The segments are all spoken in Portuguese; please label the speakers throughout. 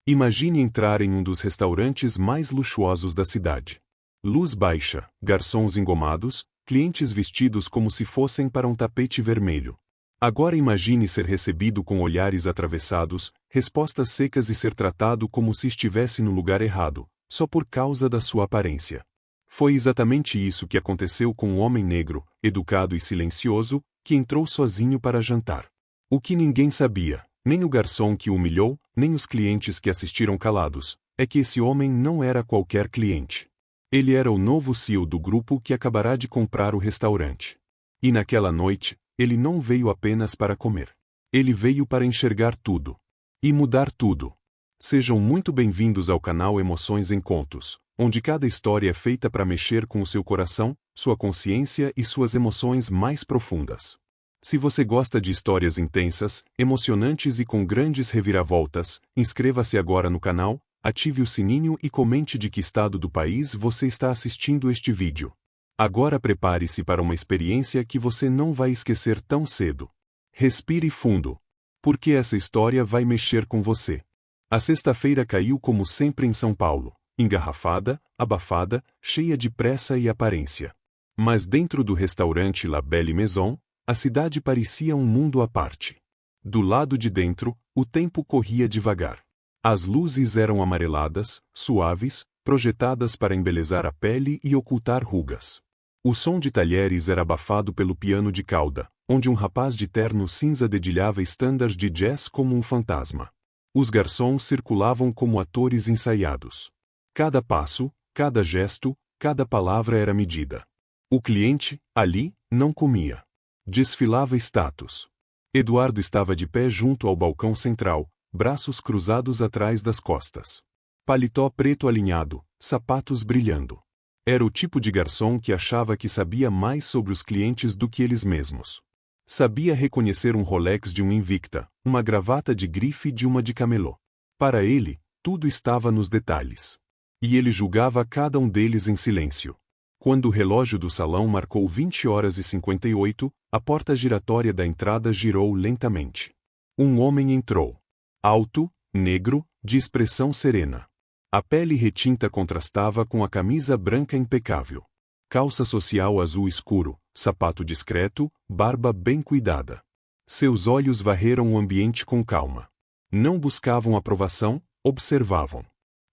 Speaker 1: Imagine entrar em um dos restaurantes mais luxuosos da cidade. Luz baixa, garçons engomados, clientes vestidos como se fossem para um tapete vermelho. Agora imagine ser recebido com olhares atravessados, respostas secas e ser tratado como se estivesse no lugar errado, só por causa da sua aparência. Foi exatamente isso que aconteceu com um homem negro, educado e silencioso, que entrou sozinho para jantar. O que ninguém sabia, nem o garçom que o humilhou, nem os clientes que assistiram calados, é que esse homem não era qualquer cliente. Ele era o novo CEO do grupo que acabará de comprar o restaurante. E naquela noite, ele não veio apenas para comer. Ele veio para enxergar tudo. E mudar tudo. Sejam muito bem-vindos ao canal Emoções em Contos, onde cada história é feita para mexer com o seu coração, sua consciência e suas emoções mais profundas. Se você gosta de histórias intensas, emocionantes e com grandes reviravoltas, inscreva-se agora no canal, ative o sininho e comente de que estado do país você está assistindo este vídeo. Agora prepare-se para uma experiência que você não vai esquecer tão cedo. Respire fundo, porque essa história vai mexer com você. A sexta-feira caiu como sempre em São Paulo, engarrafada, abafada, cheia de pressa e aparência. Mas dentro do restaurante La Belle Maison, a cidade parecia um mundo à parte. Do lado de dentro, o tempo corria devagar. As luzes eram amareladas, suaves, projetadas para embelezar a pele e ocultar rugas. O som de talheres era abafado pelo piano de cauda, onde um rapaz de terno cinza dedilhava standards de jazz como um fantasma. Os garçons circulavam como atores ensaiados. Cada passo, cada gesto, cada palavra era medida. O cliente, ali, não comia. Desfilava status. Eduardo estava de pé junto ao balcão central, braços cruzados atrás das costas. Paletó preto alinhado, sapatos brilhando. Era o tipo de garçom que achava que sabia mais sobre os clientes do que eles mesmos. Sabia reconhecer um Rolex de um Invicta, uma gravata de grife de uma de camelô. Para ele, tudo estava nos detalhes. E ele julgava cada um deles em silêncio. Quando o relógio do salão marcou 20h58, a porta giratória da entrada girou lentamente. Um homem entrou. Alto, negro, de expressão serena. A pele retinta contrastava com a camisa branca impecável. Calça social azul escuro, sapato discreto, barba bem cuidada. Seus olhos varreram o ambiente com calma. Não buscavam aprovação, observavam.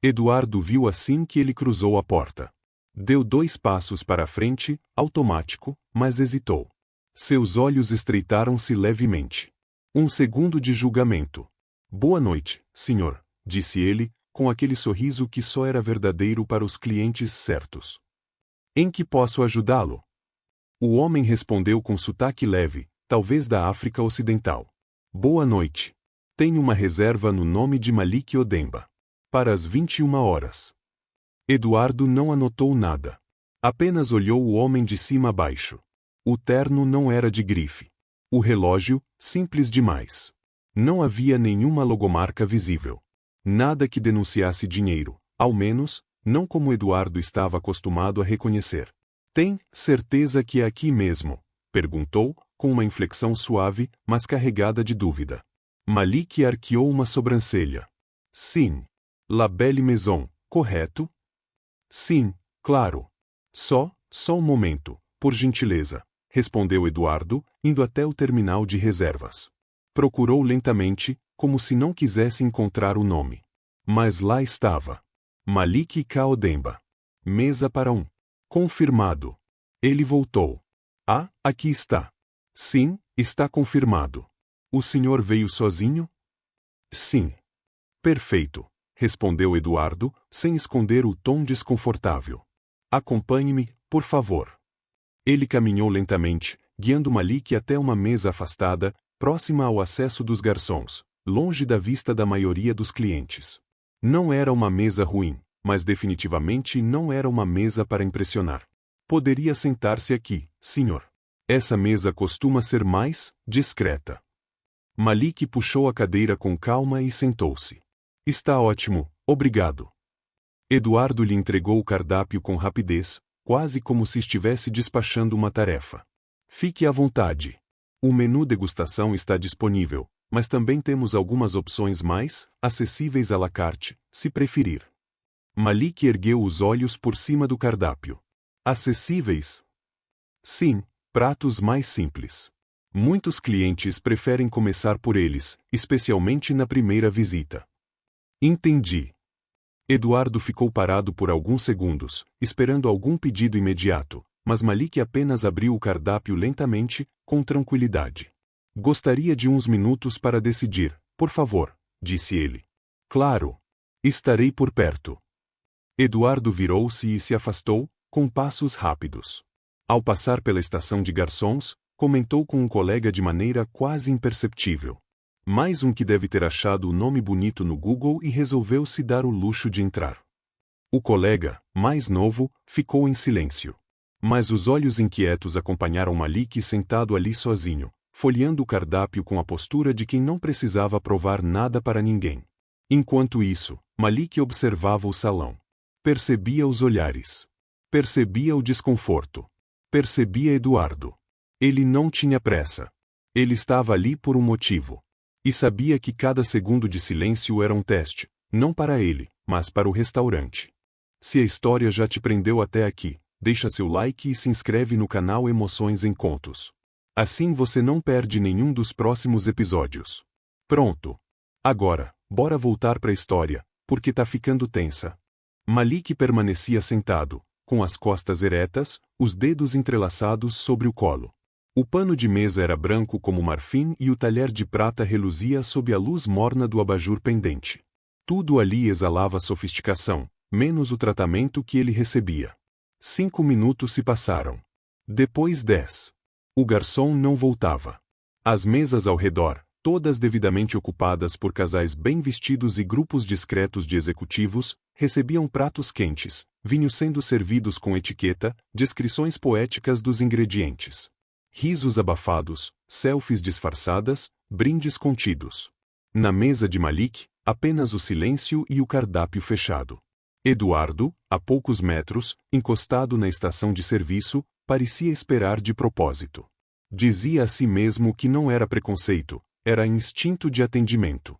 Speaker 1: Eduardo viu assim que ele cruzou a porta. Deu 2 passos para a frente, automático, mas hesitou. Seus olhos estreitaram-se levemente. Um segundo de julgamento. Boa noite, senhor, disse ele, com aquele sorriso que só era verdadeiro para os clientes certos. Em que posso ajudá-lo? O homem respondeu com sotaque leve, talvez da África Ocidental. Boa noite. Tenho uma reserva no nome de Malik Odemba. Para as 21h. Eduardo não anotou nada. Apenas olhou o homem de cima a baixo. O terno não era de grife. O relógio, simples demais. Não havia nenhuma logomarca visível. Nada que denunciasse dinheiro, ao menos, não como Eduardo estava acostumado a reconhecer. Tem certeza que é aqui mesmo? Perguntou, com uma inflexão suave, mas carregada de dúvida. Malik arqueou uma sobrancelha. Sim. La Belle Maison, correto? Sim, claro. Só um momento, por gentileza, respondeu Eduardo, indo até o terminal de reservas. Procurou lentamente, como se não quisesse encontrar o nome. Mas lá estava. Malik Odemba. Mesa para um. Confirmado. Ele voltou. Ah, aqui está. Sim, está confirmado. O senhor veio sozinho? Sim. Perfeito, respondeu Eduardo, sem esconder o tom desconfortável. Acompanhe-me, por favor. Ele caminhou lentamente, guiando Malik até uma mesa afastada, próxima ao acesso dos garçons, longe da vista da maioria dos clientes. Não era uma mesa ruim, mas definitivamente não era uma mesa para impressionar. Poderia sentar-se aqui, senhor. Essa mesa costuma ser mais discreta. Malik puxou a cadeira com calma e sentou-se. Está ótimo, obrigado. Eduardo lhe entregou o cardápio com rapidez, quase como se estivesse despachando uma tarefa. Fique à vontade. O menu degustação está disponível, Mas também temos algumas opções mais acessíveis à la carte, se preferir. Malik ergueu os olhos por cima do cardápio. Acessíveis? Sim, pratos mais simples. Muitos clientes preferem começar por eles, especialmente na primeira visita. Entendi. Eduardo ficou parado por alguns segundos, esperando algum pedido imediato, mas Malik apenas abriu o cardápio lentamente, com tranquilidade. Gostaria de uns minutos para decidir, por favor, disse ele. Claro. Estarei por perto. Eduardo virou-se e se afastou, com passos rápidos. Ao passar pela estação de garçons, comentou com um colega de maneira quase imperceptível. Mais um que deve ter achado o nome bonito no Google e resolveu se dar o luxo de entrar. O colega, mais novo, ficou em silêncio. Mas os olhos inquietos acompanharam Malik sentado ali sozinho, folheando o cardápio com a postura de quem não precisava provar nada para ninguém. Enquanto isso, Malik observava o salão. Percebia os olhares. Percebia o desconforto. Percebia Eduardo. Ele não tinha pressa. Ele estava ali por um motivo. E sabia que cada segundo de silêncio era um teste, não para ele, mas para o restaurante. Se a história já te prendeu até aqui, deixa seu like e se inscreve no canal Emoções em Contos. Assim você não perde nenhum dos próximos episódios. Pronto. Agora, bora voltar para a história, porque tá ficando tensa. Malik permanecia sentado, com as costas eretas, os dedos entrelaçados sobre o colo. O pano de mesa era branco como marfim e o talher de prata reluzia sob a luz morna do abajur pendente. Tudo ali exalava sofisticação, menos o tratamento que ele recebia. 5 minutos se passaram. Depois 10. O garçom não voltava. As mesas ao redor, todas devidamente ocupadas por casais bem vestidos e grupos discretos de executivos, recebiam pratos quentes, vinhos sendo servidos com etiqueta, descrições poéticas dos ingredientes. Risos abafados, selfies disfarçadas, brindes contidos. Na mesa de Malik, apenas o silêncio e o cardápio fechado. Eduardo, a poucos metros, encostado na estação de serviço, parecia esperar de propósito. Dizia a si mesmo que não era preconceito, era instinto de atendimento.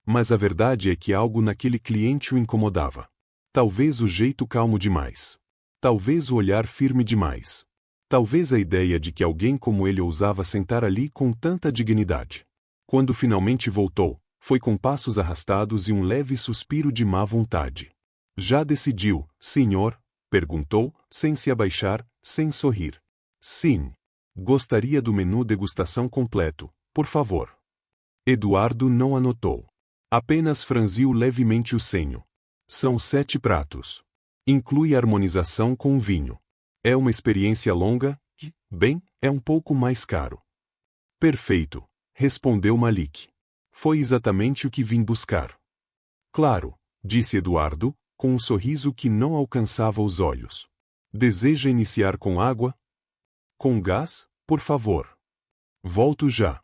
Speaker 1: Mas a verdade é que algo naquele cliente o incomodava. Talvez o jeito calmo demais. Talvez o olhar firme demais. Talvez a ideia de que alguém como ele ousava sentar ali com tanta dignidade. Quando finalmente voltou, foi com passos arrastados e um leve suspiro de má vontade. Já decidiu, senhor? Perguntou, sem se abaixar, sem sorrir. Sim. Gostaria do menu degustação completo, por favor. Eduardo não anotou. Apenas franziu levemente o senho. São 7 pratos. Inclui harmonização com o vinho. É uma experiência longa e, bem, é um pouco mais caro. Perfeito, respondeu Malik. Foi exatamente o que vim buscar. Claro, disse Eduardo, com um sorriso que não alcançava os olhos. Deseja iniciar com água? Com gás, por favor. Volto já.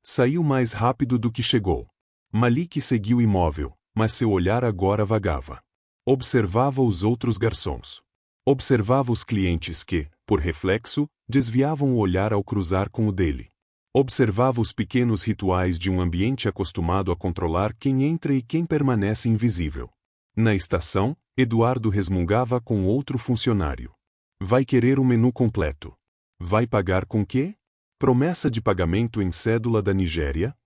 Speaker 1: Saiu mais rápido do que chegou. Malik seguiu imóvel, mas seu olhar agora vagava. Observava os outros garçons. Observava os clientes que, por reflexo, desviavam o olhar ao cruzar com o dele. Observava os pequenos rituais de um ambiente acostumado a controlar quem entra e quem permanece invisível. Na estação, Eduardo resmungava com outro funcionário. Vai querer o menu completo. Vai pagar com quê? Promessa de pagamento em cédula da Nigéria?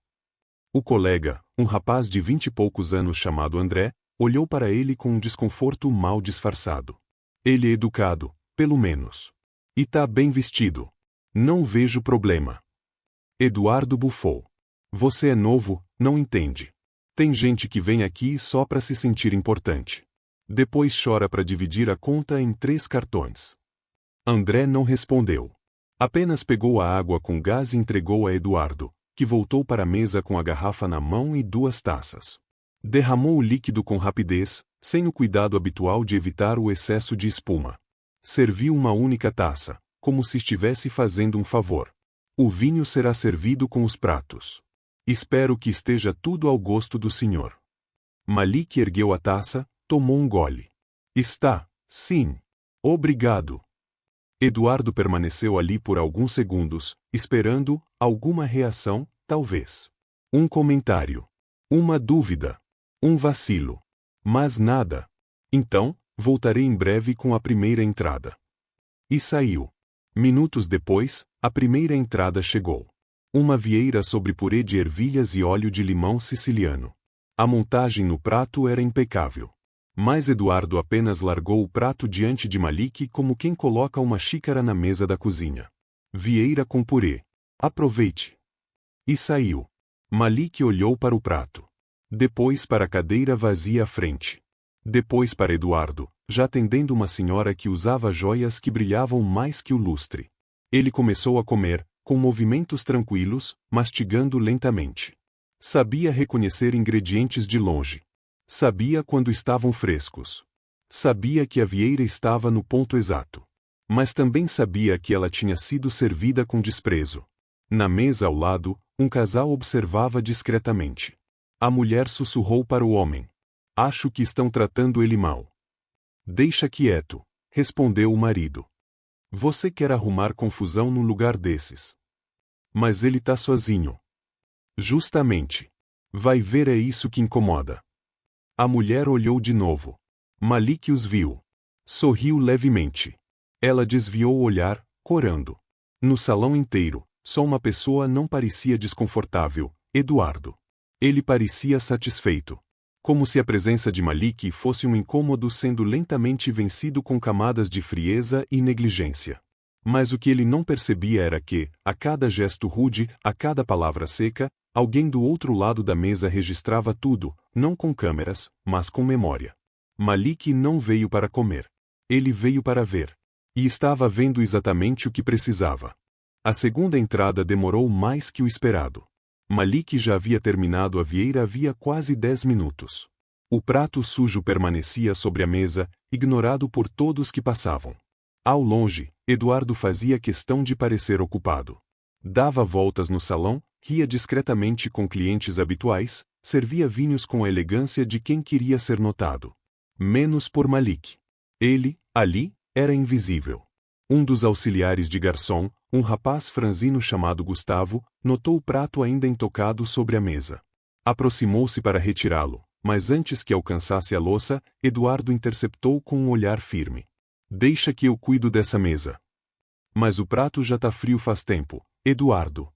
Speaker 1: O colega, um rapaz de 20 e poucos anos chamado André, olhou para ele com um desconforto mal disfarçado. Ele é educado, pelo menos. E tá bem vestido. Não vejo problema. Eduardo bufou. Você é novo, não entende. Tem gente que vem aqui só para se sentir importante. Depois chora para dividir a conta em 3 cartões. André não respondeu. Apenas pegou a água com gás e entregou a Eduardo, que voltou para a mesa com a garrafa na mão e 2 taças. Derramou o líquido com rapidez, sem o cuidado habitual de evitar o excesso de espuma. Serviu uma única taça, como se estivesse fazendo um favor. O vinho será servido com os pratos. Espero que esteja tudo ao gosto do senhor. Malik ergueu a taça, tomou um gole. Está, sim. Obrigado. Eduardo permaneceu ali por alguns segundos, esperando alguma reação, talvez. Um comentário. Uma dúvida. Um vacilo. Mas nada. Então, voltarei em breve com a primeira entrada. E saiu. Minutos depois, a primeira entrada chegou. Uma vieira sobre purê de ervilhas e óleo de limão siciliano. A montagem no prato era impecável. Mas Eduardo apenas largou o prato diante de Malik como quem coloca uma xícara na mesa da cozinha. Vieira com purê. Aproveite. E saiu. Malik olhou para o prato. Depois para a cadeira vazia à frente. Depois para Eduardo, já atendendo uma senhora que usava joias que brilhavam mais que o lustre. Ele começou a comer, com movimentos tranquilos, mastigando lentamente. Sabia reconhecer ingredientes de longe. Sabia quando estavam frescos. Sabia que a vieira estava no ponto exato. Mas também sabia que ela tinha sido servida com desprezo. Na mesa ao lado, um casal observava discretamente. A mulher sussurrou para o homem. Acho que estão tratando ele mal. Deixa quieto, respondeu o marido. Você quer arrumar confusão num lugar desses. Mas ele tá sozinho. Justamente. Vai ver, é isso que incomoda. A mulher olhou de novo. Malik os viu. Sorriu levemente. Ela desviou o olhar, corando. No salão inteiro, só uma pessoa não parecia desconfortável, Eduardo. Ele parecia satisfeito. Como se a presença de Malik fosse um incômodo sendo lentamente vencido com camadas de frieza e negligência. Mas o que ele não percebia era que, a cada gesto rude, a cada palavra seca, alguém do outro lado da mesa registrava tudo, não com câmeras, mas com memória. Malik não veio para comer. Ele veio para ver. E estava vendo exatamente o que precisava. A segunda entrada demorou mais que o esperado. Malik já havia terminado a vieira havia quase 10 minutos. O prato sujo permanecia sobre a mesa, ignorado por todos que passavam. Ao longe, Eduardo fazia questão de parecer ocupado. Dava voltas no salão, ria discretamente com clientes habituais, servia vinhos com a elegância de quem queria ser notado. Menos por Malik. Ele, ali, era invisível. Um dos auxiliares de garçom, um rapaz franzino chamado Gustavo, notou o prato ainda intocado sobre a mesa. Aproximou-se para retirá-lo, mas antes que alcançasse a louça, Eduardo interceptou com um olhar firme. Deixa que eu cuido dessa mesa. Mas o prato já tá frio faz tempo, Eduardo.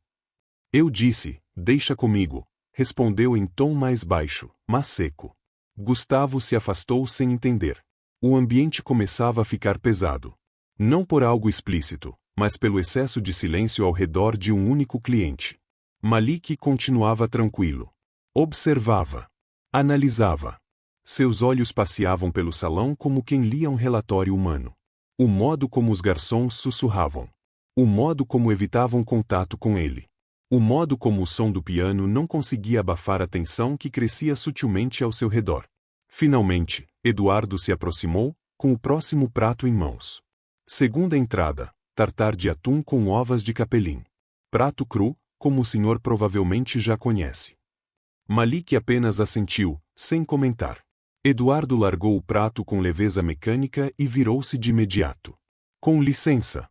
Speaker 1: Eu disse, deixa comigo, respondeu em tom mais baixo, mas seco. Gustavo se afastou sem entender. O ambiente começava a ficar pesado. Não por algo explícito, mas pelo excesso de silêncio ao redor de um único cliente. Malik continuava tranquilo. Observava. Analisava. Seus olhos passeavam pelo salão como quem lia um relatório humano. O modo como os garçons sussurravam. O modo como evitavam contato com ele. O modo como o som do piano não conseguia abafar a tensão que crescia sutilmente ao seu redor. Finalmente, Eduardo se aproximou, com o próximo prato em mãos. Segunda entrada, tartar de atum com ovas de capelim. Prato cru, como o senhor provavelmente já conhece. Malik apenas assentiu, sem comentar. Eduardo largou o prato com leveza mecânica e virou-se de imediato. Com licença.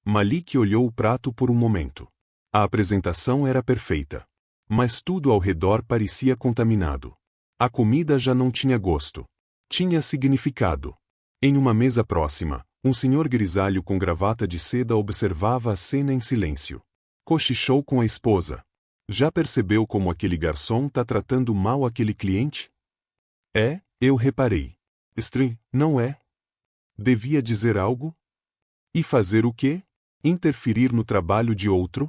Speaker 1: Malik olhou o prato por um momento. A apresentação era perfeita. Mas tudo ao redor parecia contaminado. A comida já não tinha gosto. Tinha significado. Em uma mesa próxima, um senhor grisalho com gravata de seda observava a cena em silêncio. Cochichou com a esposa. Já percebeu como aquele garçom tá tratando mal aquele cliente? É, eu reparei. Estranho, não é? Devia dizer algo? E fazer o quê? Interferir no trabalho de outro?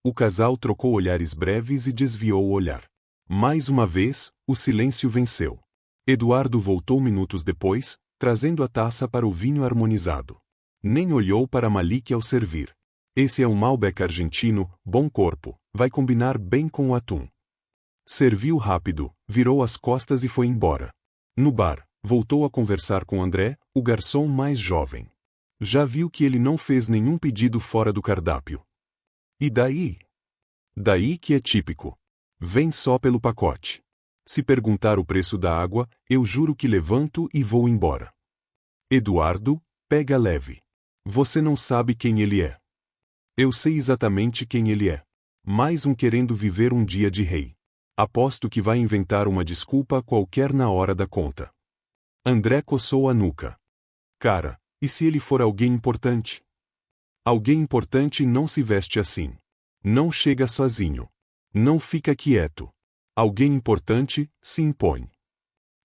Speaker 1: O casal trocou olhares breves e desviou o olhar. Mais uma vez, o silêncio venceu. Eduardo voltou minutos depois, trazendo a taça para o vinho harmonizado. Nem olhou para Malik ao servir. Esse é um Malbec argentino, bom corpo, vai combinar bem com o atum. Serviu rápido, virou as costas e foi embora. No bar, voltou a conversar com André, o garçom mais jovem. Já viu que ele não fez nenhum pedido fora do cardápio. E daí? Daí que é típico. Vem só pelo pacote. Se perguntar o preço da água, eu juro que levanto e vou embora. Eduardo, pega leve. Você não sabe quem ele é. Eu sei exatamente quem ele é. Mais um querendo viver um dia de rei. Aposto que vai inventar uma desculpa qualquer na hora da conta. André coçou a nuca. Cara, e se ele for alguém importante? Alguém importante não se veste assim. Não chega sozinho. Não fica quieto. Alguém importante se impõe.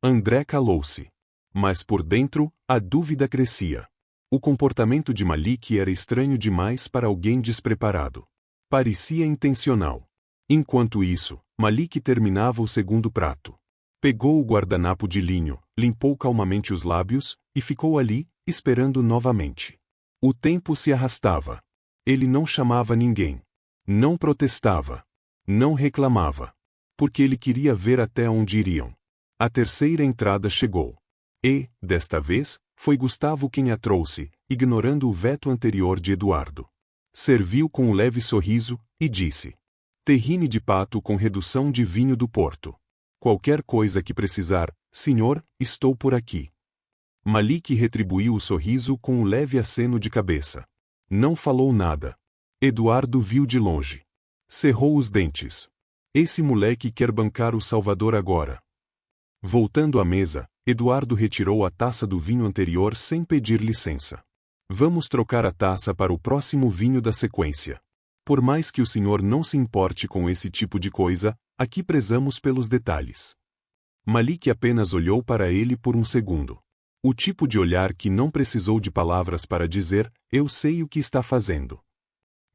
Speaker 1: André calou-se. Mas por dentro, a dúvida crescia. O comportamento de Malik era estranho demais para alguém despreparado. Parecia intencional. Enquanto isso, Malik terminava o segundo prato. Pegou o guardanapo de linho, limpou calmamente os lábios, e ficou ali, esperando novamente. O tempo se arrastava. Ele não chamava ninguém. Não protestava. Não reclamava. Porque ele queria ver até onde iriam. A terceira entrada chegou. E, desta vez, foi Gustavo quem a trouxe, ignorando o veto anterior de Eduardo. Serviu com um leve sorriso, e disse: Terrine de pato com redução de vinho do Porto. Qualquer coisa que precisar, senhor, estou por aqui. Malik retribuiu o sorriso com um leve aceno de cabeça. Não falou nada. Eduardo viu de longe. Cerrou os dentes. Esse moleque quer bancar o Salvador agora. Voltando à mesa, Eduardo retirou a taça do vinho anterior sem pedir licença. Vamos trocar a taça para o próximo vinho da sequência. Por mais que o senhor não se importe com esse tipo de coisa, aqui prezamos pelos detalhes. Malik apenas olhou para ele por um segundo. O tipo de olhar que não precisou de palavras para dizer, eu sei o que está fazendo.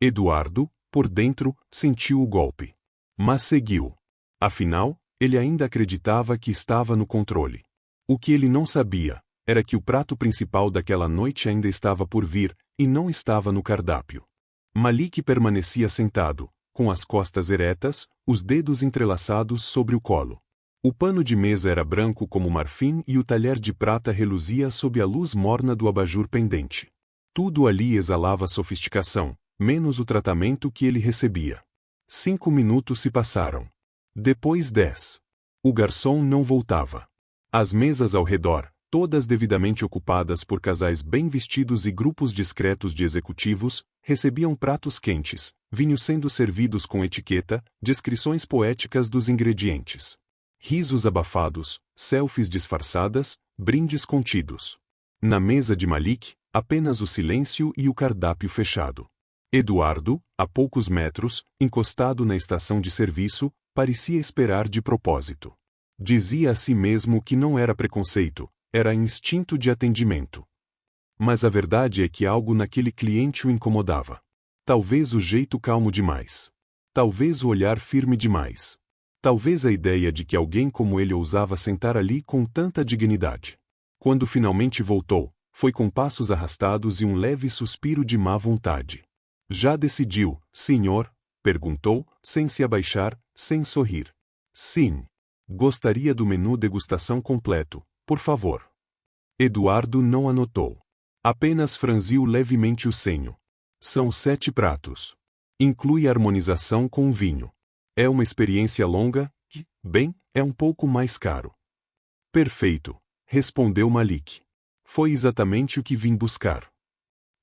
Speaker 1: Eduardo, por dentro, sentiu o golpe. Mas seguiu. Afinal, ele ainda acreditava que estava no controle. O que ele não sabia era que o prato principal daquela noite ainda estava por vir, e não estava no cardápio. Malik permanecia sentado, com as costas eretas, os dedos entrelaçados sobre o colo. O pano de mesa era branco como marfim e o talher de prata reluzia sob a luz morna do abajur pendente. Tudo ali exalava sofisticação, menos o tratamento que ele recebia. 5 minutos se passaram. Depois 10. O garçom não voltava. As mesas ao redor, todas devidamente ocupadas por casais bem vestidos e grupos discretos de executivos, recebiam pratos quentes, vinhos sendo servidos com etiqueta, descrições poéticas dos ingredientes. Risos abafados, selfies disfarçadas, brindes contidos. Na mesa de Malik, apenas o silêncio e o cardápio fechado. Eduardo, a poucos metros, encostado na estação de serviço, parecia esperar de propósito. Dizia a si mesmo que não era preconceito, era instinto de atendimento. Mas a verdade é que algo naquele cliente o incomodava. Talvez o jeito calmo demais. Talvez o olhar firme demais. Talvez a ideia de que alguém como ele ousava sentar ali com tanta dignidade. Quando finalmente voltou, foi com passos arrastados e um leve suspiro de má vontade. Já decidiu, senhor? Perguntou, sem se abaixar, sem sorrir. Sim. Gostaria do menu degustação completo, por favor. Eduardo não anotou. Apenas franziu levemente o senho. São 7 pratos. Inclui harmonização com vinho. É uma experiência longa e, bem, é um pouco mais caro. Perfeito, respondeu Malik. Foi exatamente o que vim buscar.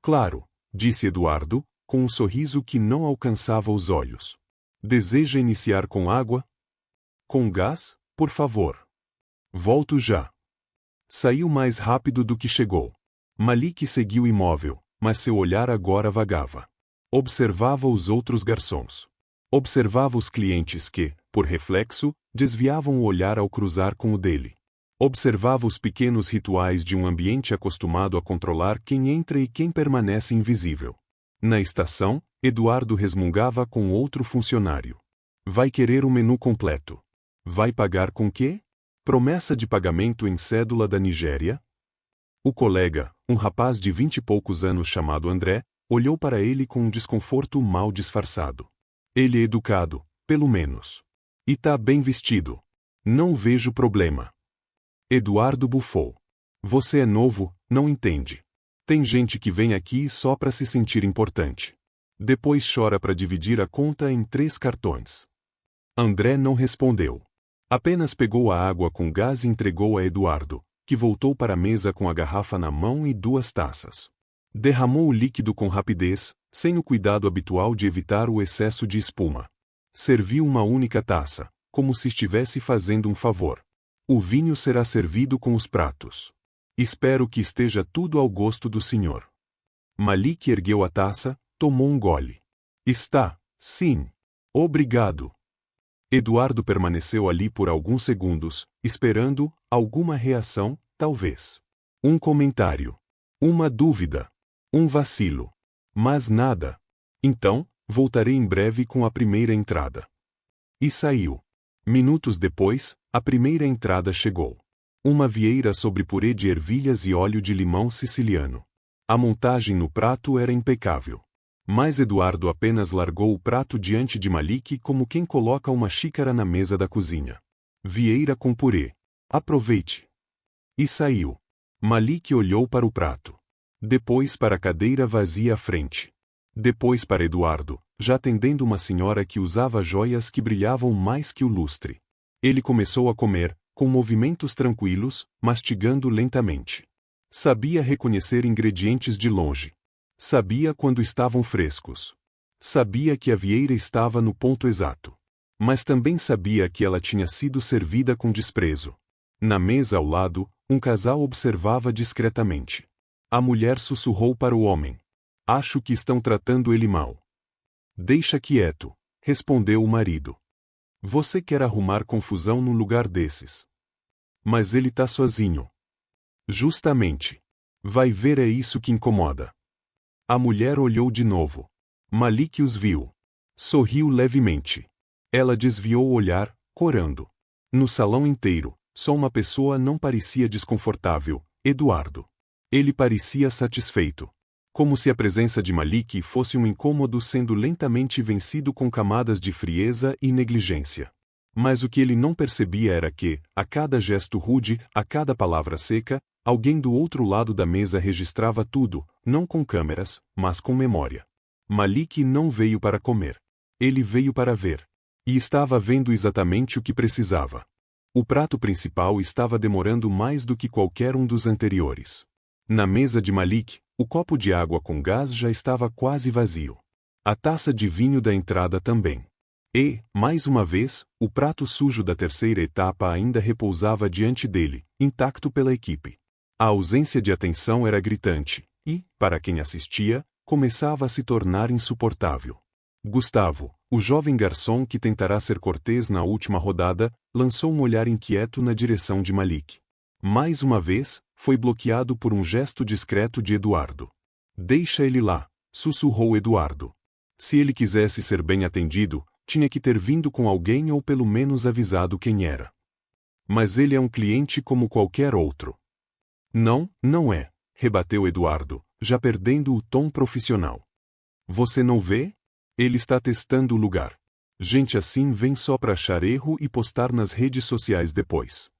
Speaker 1: Claro, disse Eduardo, com um sorriso que não alcançava os olhos. Deseja iniciar com água? Com gás, por favor. Volto já. Saiu mais rápido do que chegou. Malik seguiu imóvel, mas seu olhar agora vagava. Observava os outros garçons. Observava os clientes que, por reflexo, desviavam o olhar ao cruzar com o dele. Observava os pequenos rituais de um ambiente acostumado a controlar quem entra e quem permanece invisível. Na estação, Eduardo resmungava com outro funcionário. Vai querer o menu completo. Vai pagar com quê? Promessa de pagamento em cédula da Nigéria? O colega, um rapaz de 20 e poucos anos chamado André, olhou para ele com um desconforto mal disfarçado. Ele é educado, pelo menos. E tá bem vestido. Não vejo problema. Eduardo bufou. Você é novo, não entende. Tem gente que vem aqui só para se sentir importante. Depois chora para dividir a conta em 3 cartões. André não respondeu. Apenas pegou a água com gás e entregou a Eduardo, que voltou para a mesa com a garrafa na mão e 2 taças. Derramou o líquido com rapidez, sem o cuidado habitual de evitar o excesso de espuma. Serviu uma única taça, como se estivesse fazendo um favor. O vinho será servido com os pratos. Espero que esteja tudo ao gosto do senhor. Malik ergueu a taça, tomou um gole. Está, sim. Obrigado. Eduardo permaneceu ali por alguns segundos, esperando alguma reação, talvez. Um comentário. Uma dúvida. Um vacilo. Mas nada. Então, voltarei em breve com a primeira entrada. E saiu. Minutos depois, a primeira entrada chegou. Uma vieira sobre purê de ervilhas e óleo de limão siciliano. A montagem no prato era impecável. Mas Eduardo apenas largou o prato diante de Malik como quem coloca uma xícara na mesa da cozinha. Vieira com purê. Aproveite. E saiu. Malik olhou para o prato. Depois para a cadeira vazia à frente. Depois para Eduardo, já atendendo uma senhora que usava joias que brilhavam mais que o lustre. Ele começou a comer, com movimentos tranquilos, mastigando lentamente. Sabia reconhecer ingredientes de longe. Sabia quando estavam frescos. Sabia que a vieira estava no ponto exato. Mas também sabia que ela tinha sido servida com desprezo. Na mesa ao lado, um casal observava discretamente. A mulher sussurrou para o homem. Acho que estão tratando ele mal. Deixa quieto, respondeu o marido. Você quer arrumar confusão num lugar desses. Mas ele tá sozinho. Justamente. Vai ver, é isso que incomoda. A mulher olhou de novo. Malik os viu. Sorriu levemente. Ela desviou o olhar, corando. No salão inteiro, só uma pessoa não parecia desconfortável, Eduardo. Ele parecia satisfeito. Como se a presença de Malik fosse um incômodo sendo lentamente vencido com camadas de frieza e negligência. Mas o que ele não percebia era que, a cada gesto rude, a cada palavra seca, alguém do outro lado da mesa registrava tudo, não com câmeras, mas com memória. Malik não veio para comer. Ele veio para ver. E estava vendo exatamente o que precisava. O prato principal estava demorando mais do que qualquer um dos anteriores. Na mesa de Malik, o copo de água com gás já estava quase vazio. A taça de vinho da entrada também. E, mais uma vez, o prato sujo da terceira etapa ainda repousava diante dele, intacto pela equipe. A ausência de atenção era gritante, e, para quem assistia, começava a se tornar insuportável. Gustavo, o jovem garçom que tentará ser cortês na última rodada, lançou um olhar inquieto na direção de Malik. Mais uma vez, foi bloqueado por um gesto discreto de Eduardo. Deixa ele lá, sussurrou Eduardo. Se ele quisesse ser bem atendido, tinha que ter vindo com alguém ou pelo menos avisado quem era. Mas ele é um cliente como qualquer outro. Não, não é, rebateu Eduardo, já perdendo o tom profissional. Você não vê? Ele está testando o lugar. Gente assim vem só para achar erro e postar nas redes sociais depois.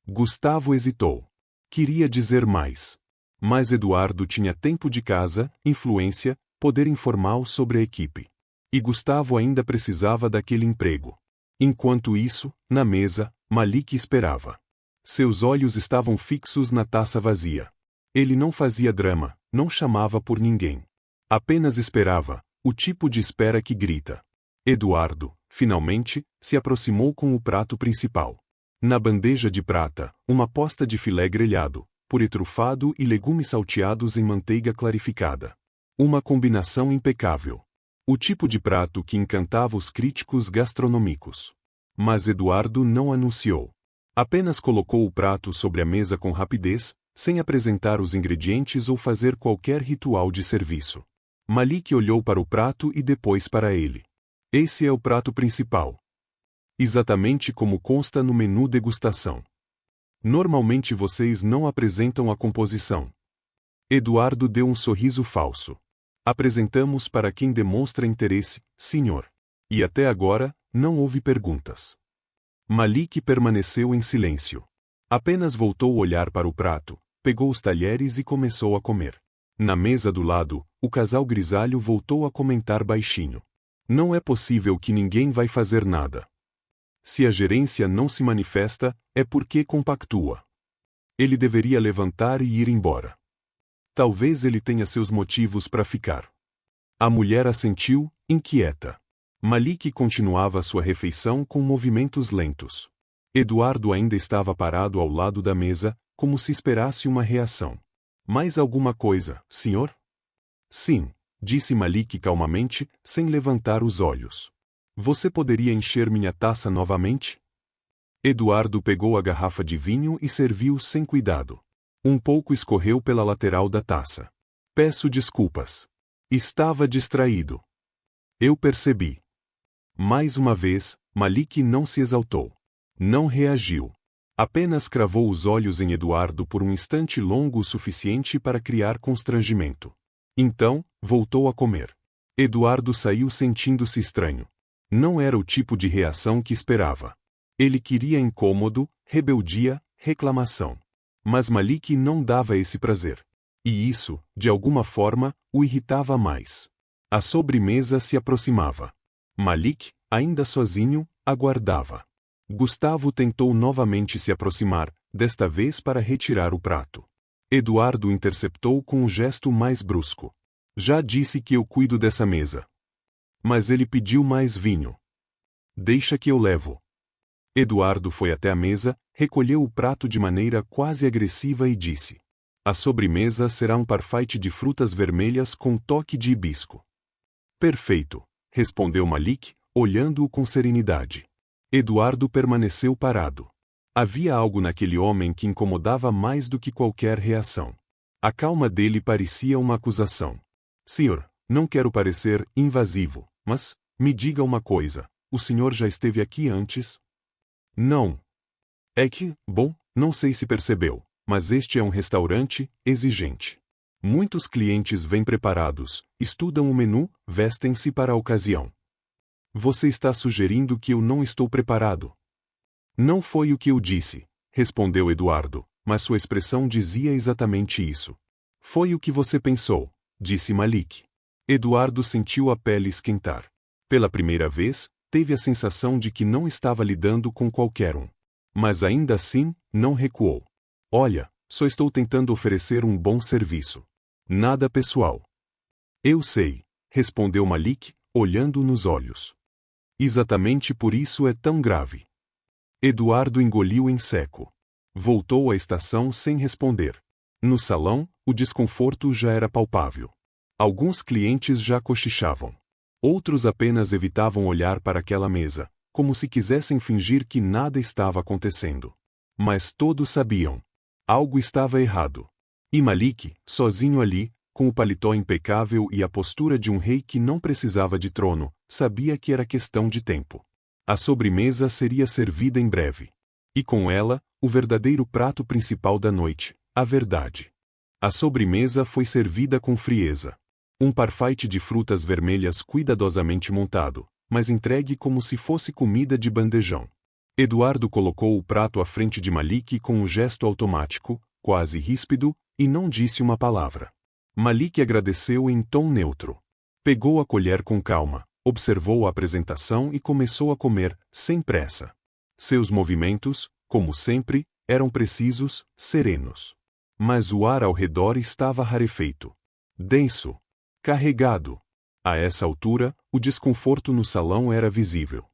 Speaker 1: Gustavo hesitou. Queria dizer mais. Mas Eduardo tinha tempo de casa, influência, poder informal sobre a equipe. E Gustavo ainda precisava daquele emprego. Enquanto isso, na mesa, Malik esperava. Seus olhos estavam fixos na taça vazia. Ele não fazia drama, não chamava por ninguém. Apenas esperava, o tipo de espera que grita. Eduardo, finalmente, se aproximou com o prato principal. Na bandeja de prata, uma posta de filé grelhado, purê trufado e legumes salteados em manteiga clarificada. Uma combinação impecável. O tipo de prato que encantava os críticos gastronômicos. Mas Eduardo não anunciou. Apenas colocou o prato sobre a mesa com rapidez, sem apresentar os ingredientes ou fazer qualquer ritual de serviço. Malik olhou para o prato e depois para ele. Esse é o prato principal. Exatamente como consta no menu degustação. Normalmente vocês não apresentam a composição. Eduardo deu um sorriso falso. Apresentamos para quem demonstra interesse, senhor. E até agora, não houve perguntas. Malik permaneceu em silêncio. Apenas voltou o olhar para o prato, pegou os talheres e começou a comer. Na mesa do lado, o casal grisalho voltou a comentar baixinho. Não é possível que ninguém vai fazer nada. Se a gerência não se manifesta, é porque compactua. Ele deveria levantar e ir embora. Talvez ele tenha seus motivos para ficar. A mulher assentiu, inquieta. Malik continuava sua refeição com movimentos lentos. Eduardo ainda estava parado ao lado da mesa, como se esperasse uma reação. Mais alguma coisa, senhor? Sim, disse Malik calmamente, sem levantar os olhos. Você poderia encher minha taça novamente? Eduardo pegou a garrafa de vinho e serviu sem cuidado. Um pouco escorreu pela lateral da taça. Peço desculpas. Estava distraído. Eu percebi. Mais uma vez, Malik não se exaltou. Não reagiu. Apenas cravou os olhos em Eduardo por um instante longo o suficiente para criar constrangimento. Então, voltou a comer. Eduardo saiu sentindo-se estranho. Não era o tipo de reação que esperava. Ele queria incômodo, rebeldia, reclamação. Mas Malik não dava esse prazer. E isso, de alguma forma, o irritava mais. A sobremesa se aproximava. Malik, ainda sozinho, aguardava. Gustavo tentou novamente se aproximar, desta vez para retirar o prato. Eduardo interceptou com um gesto mais brusco. Já disse que eu cuido dessa mesa. Mas ele pediu mais vinho. Deixa que eu levo. Eduardo foi até a mesa, recolheu o prato de maneira quase agressiva e disse: a sobremesa será um parfaite de frutas vermelhas com toque de hibisco. Perfeito, respondeu Malik, olhando-o com serenidade. Eduardo permaneceu parado. Havia algo naquele homem que incomodava mais do que qualquer reação. A calma dele parecia uma acusação. Senhor, não quero parecer invasivo, mas, me diga uma coisa, o senhor já esteve aqui antes? Não. É que, bom, não sei se percebeu, mas este é um restaurante exigente. Muitos clientes vêm preparados, estudam o menu, vestem-se para a ocasião. Você está sugerindo que eu não estou preparado? Não foi o que eu disse, respondeu Eduardo, mas sua expressão dizia exatamente isso. Foi o que você pensou, disse Malik. Eduardo sentiu a pele esquentar. Pela primeira vez, teve a sensação de que não estava lidando com qualquer um. Mas ainda assim, não recuou. Olha, só estou tentando oferecer um bom serviço. Nada pessoal. Eu sei, respondeu Malik, olhando nos olhos. Exatamente por isso é tão grave. Eduardo engoliu em seco. Voltou à estação sem responder. No salão, o desconforto já era palpável. Alguns clientes já cochichavam. Outros apenas evitavam olhar para aquela mesa, como se quisessem fingir que nada estava acontecendo. Mas todos sabiam. Algo estava errado. E Malik, sozinho ali, com o paletó impecável e a postura de um rei que não precisava de trono, sabia que era questão de tempo. A sobremesa seria servida em breve. E com ela, o verdadeiro prato principal da noite, a verdade. A sobremesa foi servida com frieza. Um parfaite de frutas vermelhas cuidadosamente montado, mas entregue como se fosse comida de bandejão. Eduardo colocou o prato à frente de Malik com um gesto automático, quase ríspido, e não disse uma palavra. Malik agradeceu em tom neutro. Pegou a colher com calma, observou a apresentação e começou a comer, sem pressa. Seus movimentos, como sempre, eram precisos, serenos. Mas o ar ao redor estava rarefeito. Denso. Carregado. A essa altura, o desconforto no salão era visível.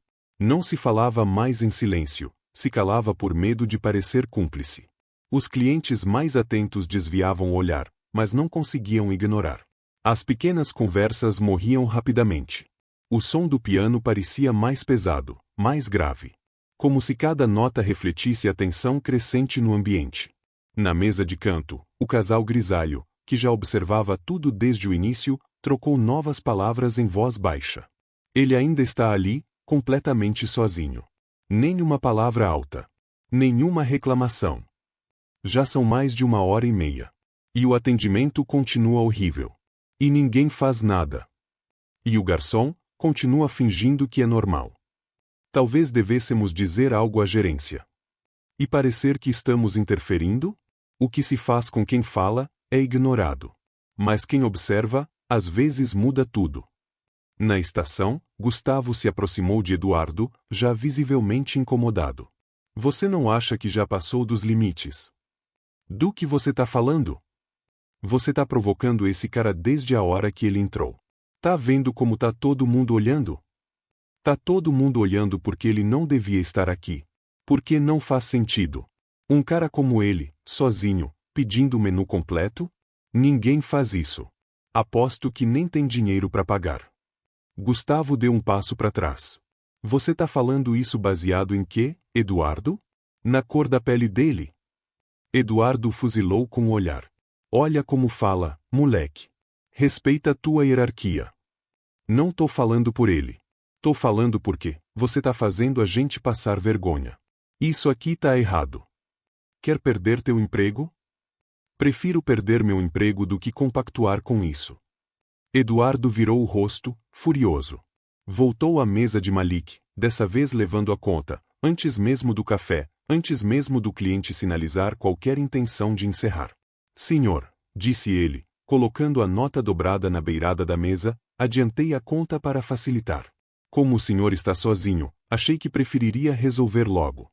Speaker 1: Não se falava mais em silêncio, se calava por medo de parecer cúmplice. Os clientes mais atentos desviavam o olhar, mas não conseguiam ignorar. As pequenas conversas morriam rapidamente. O som do piano parecia mais pesado, mais grave. Como se cada nota refletisse a tensão crescente no ambiente. Na mesa de canto, o casal grisalho, que já observava tudo desde o início, trocou novas palavras em voz baixa. Ele ainda está ali, completamente sozinho. Nenhuma palavra alta. Nenhuma reclamação. Já são mais de 1h30. E o atendimento continua horrível. E ninguém faz nada. E o garçom continua fingindo que é normal. Talvez devêssemos dizer algo à gerência. E parecer que estamos interferindo? O que se faz com quem fala, é ignorado. Mas quem observa, às vezes muda tudo. Na estação, Gustavo se aproximou de Eduardo, já visivelmente incomodado. Você não acha que já passou dos limites? Do que você tá falando? Você tá provocando esse cara desde a hora que ele entrou. Tá vendo como tá todo mundo olhando? Tá todo mundo olhando porque ele não devia estar aqui. Porque não faz sentido. Um cara como ele, sozinho, pedindo o menu completo? Ninguém faz isso. Aposto que nem tem dinheiro para pagar. Gustavo deu um passo para trás. Você tá falando isso baseado em quê, Eduardo? Na cor da pele dele? Eduardo fuzilou com o olhar. Olha como fala, moleque. Respeita tua hierarquia. Não tô falando por ele. Tô falando porque você tá fazendo a gente passar vergonha. Isso aqui tá errado. Quer perder teu emprego? Prefiro perder meu emprego do que compactuar com isso. Eduardo virou o rosto, furioso. Voltou à mesa de Malik, dessa vez levando a conta, antes mesmo do café, antes mesmo do cliente sinalizar qualquer intenção de encerrar. Senhor, disse ele, colocando a nota dobrada na beirada da mesa, adiantei a conta para facilitar. Como o senhor está sozinho, achei que preferiria resolver logo.